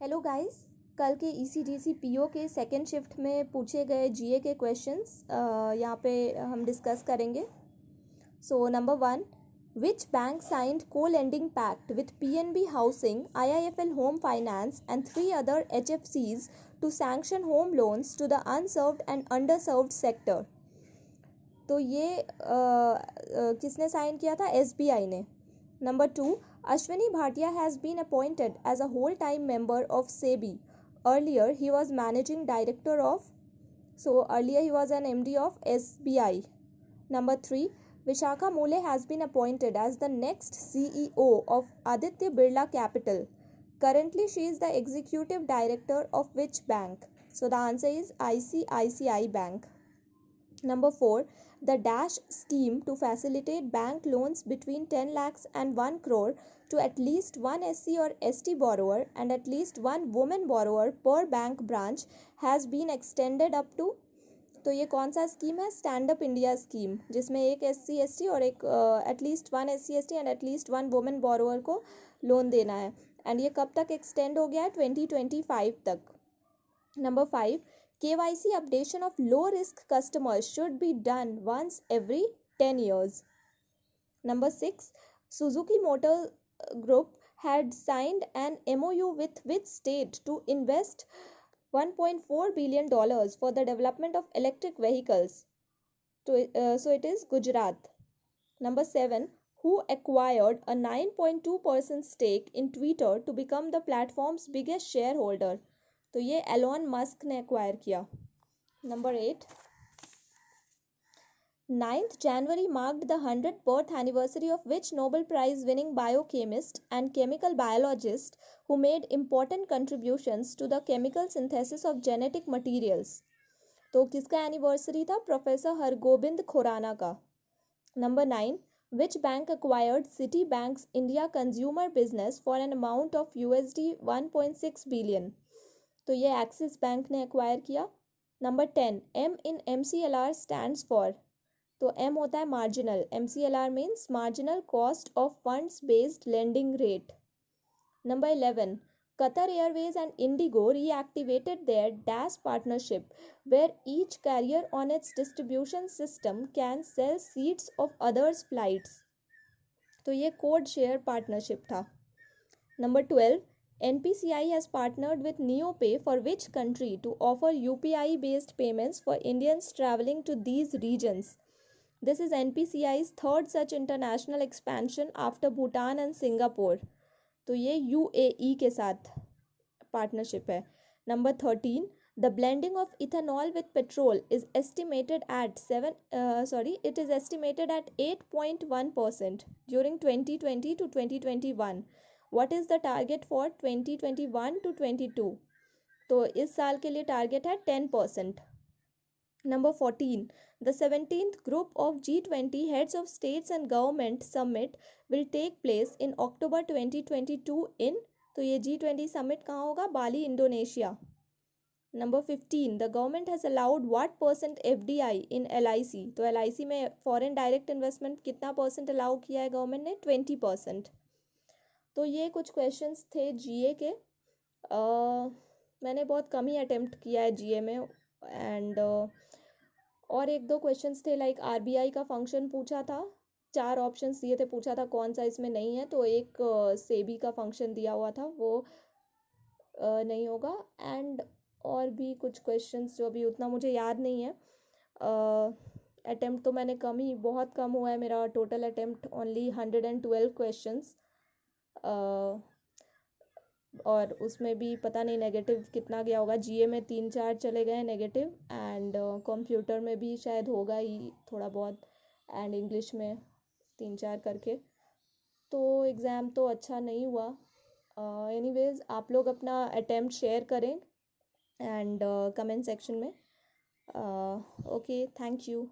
Hello guys. कल के ECGC PO के सेकेंड शिफ्ट में पूछे गए जीए के क्वेश्चंस यहाँ पे हम डिस्कस करेंगे। So number 1, which bank signed co lending pact with PNB housing, IIFL home finance and 3 other एचएफसीज to sanction home loans to the unserved and underserved sector. तो ये किसने साइन किया था? एसबीआई ने। Number 2, Ashwini Bhatia has been appointed as a whole-time member of SEBI. Earlier, he was managing director of, earlier he was an MD of SBI. Number 3, Vishakha Mole has been appointed as the next CEO of Aditya Birla Capital. Currently, she is the executive director of which bank? So the answer is ICICI Bank. Number 4, the Dash scheme to facilitate bank loans between 10 lakhs and 1 crore to at least one SC or ST borrower and at least one woman borrower per bank branch has been extended up to। तो ये कौन सा scheme है? Stand up India scheme, जिसमें एक SC ST और एक at least one SC ST and at least one women borrower को लोन देना है। एंड ये कब तक एक्सटेंड हो गया है? 2025 तक। Number 5, KYC updation of low-risk customers should be done once every 10 years. Number 6, Suzuki Motor Group had signed an MOU with which state to invest $1.4 billion for the development of electric vehicles? So it is Gujarat. Number 7, who acquired a 9.2% stake in Twitter to become the platform's biggest shareholder? तो ये Elon Musk ने acquire किया। Number 8, 9th January marked the 100th birth anniversary of which Nobel Prize winning biochemist and chemical biologist who made important contributions to the chemical synthesis of genetic materials? तो किसका anniversary था? Professor Hargobind Khurana का। Number 9, which bank acquired Citibank's India consumer business for an amount of $1.6 billion? तो ये axis bank ने acquire किया। Number 10, M in MCLR stands for? तो M होता है marginal, MCLR means marginal cost of funds based lending rate. Number 11, Qatar Airways and Indigo reactivated their DAS partnership, where each carrier on its distribution system can sell seats of others' flights. तो ये code share partnership था। Number 12, NPCI has partnered with NeoPay for which country to offer UPI-based payments for Indians traveling to these regions? This is NPCI's third such international expansion after Bhutan and Singapore. तो ये UAE के साथ partnership है। Number 13, the blending of ethanol with petrol is estimated at 8.1% during 2020 to 2021. What is the target for 2021 to 22? तो इस साल के लिए टारगेट है 10%। Number 14, the 17th group of G20 heads of states and government summit will take place in October 2022 in? तो ये G20 summit कहाँ होगा? बाली, Indonesia. Number 15, the government has allowed what percent FDI in LIC? तो LIC में foreign direct investment कितना percent allow किया है government ने? 20%। तो ये कुछ क्वेश्चंस थे जीए के। मैंने बहुत कम ही अटेम्प्ट किया है जीए में। एंड और एक दो क्वेश्चंस थे, लाइक आरबीआई का फंक्शन पूछा था, 4 ऑप्शंस दिए थे, पूछा था कौन सा इसमें नहीं है, तो एक सेबी का फंक्शन दिया हुआ था, वो नहीं होगा। एंड और भी कुछ क्वेश्चंस जो अभी उतना मुझे याद नहीं है। अटेम्प्ट तो मैंने कम ही, बहुत कम हुआ है मेरा टोटल अटेम्प्ट, ओनली 112 क्वेश्चंस। और उसमें भी पता नहीं नेगेटिव कितना गया होगा। जीए में 3-4 चले गए नेगेटिव, एंड कंप्यूटर में भी शायद होगा ही थोड़ा बहुत, एंड इंग्लिश में 3-4 करके। तो एग्ज़ाम तो अच्छा नहीं हुआ। एनीवेज आप लोग अपना अटेम्प्ट शेयर करें एंड कमेंट सेक्शन में। Okay, thank you.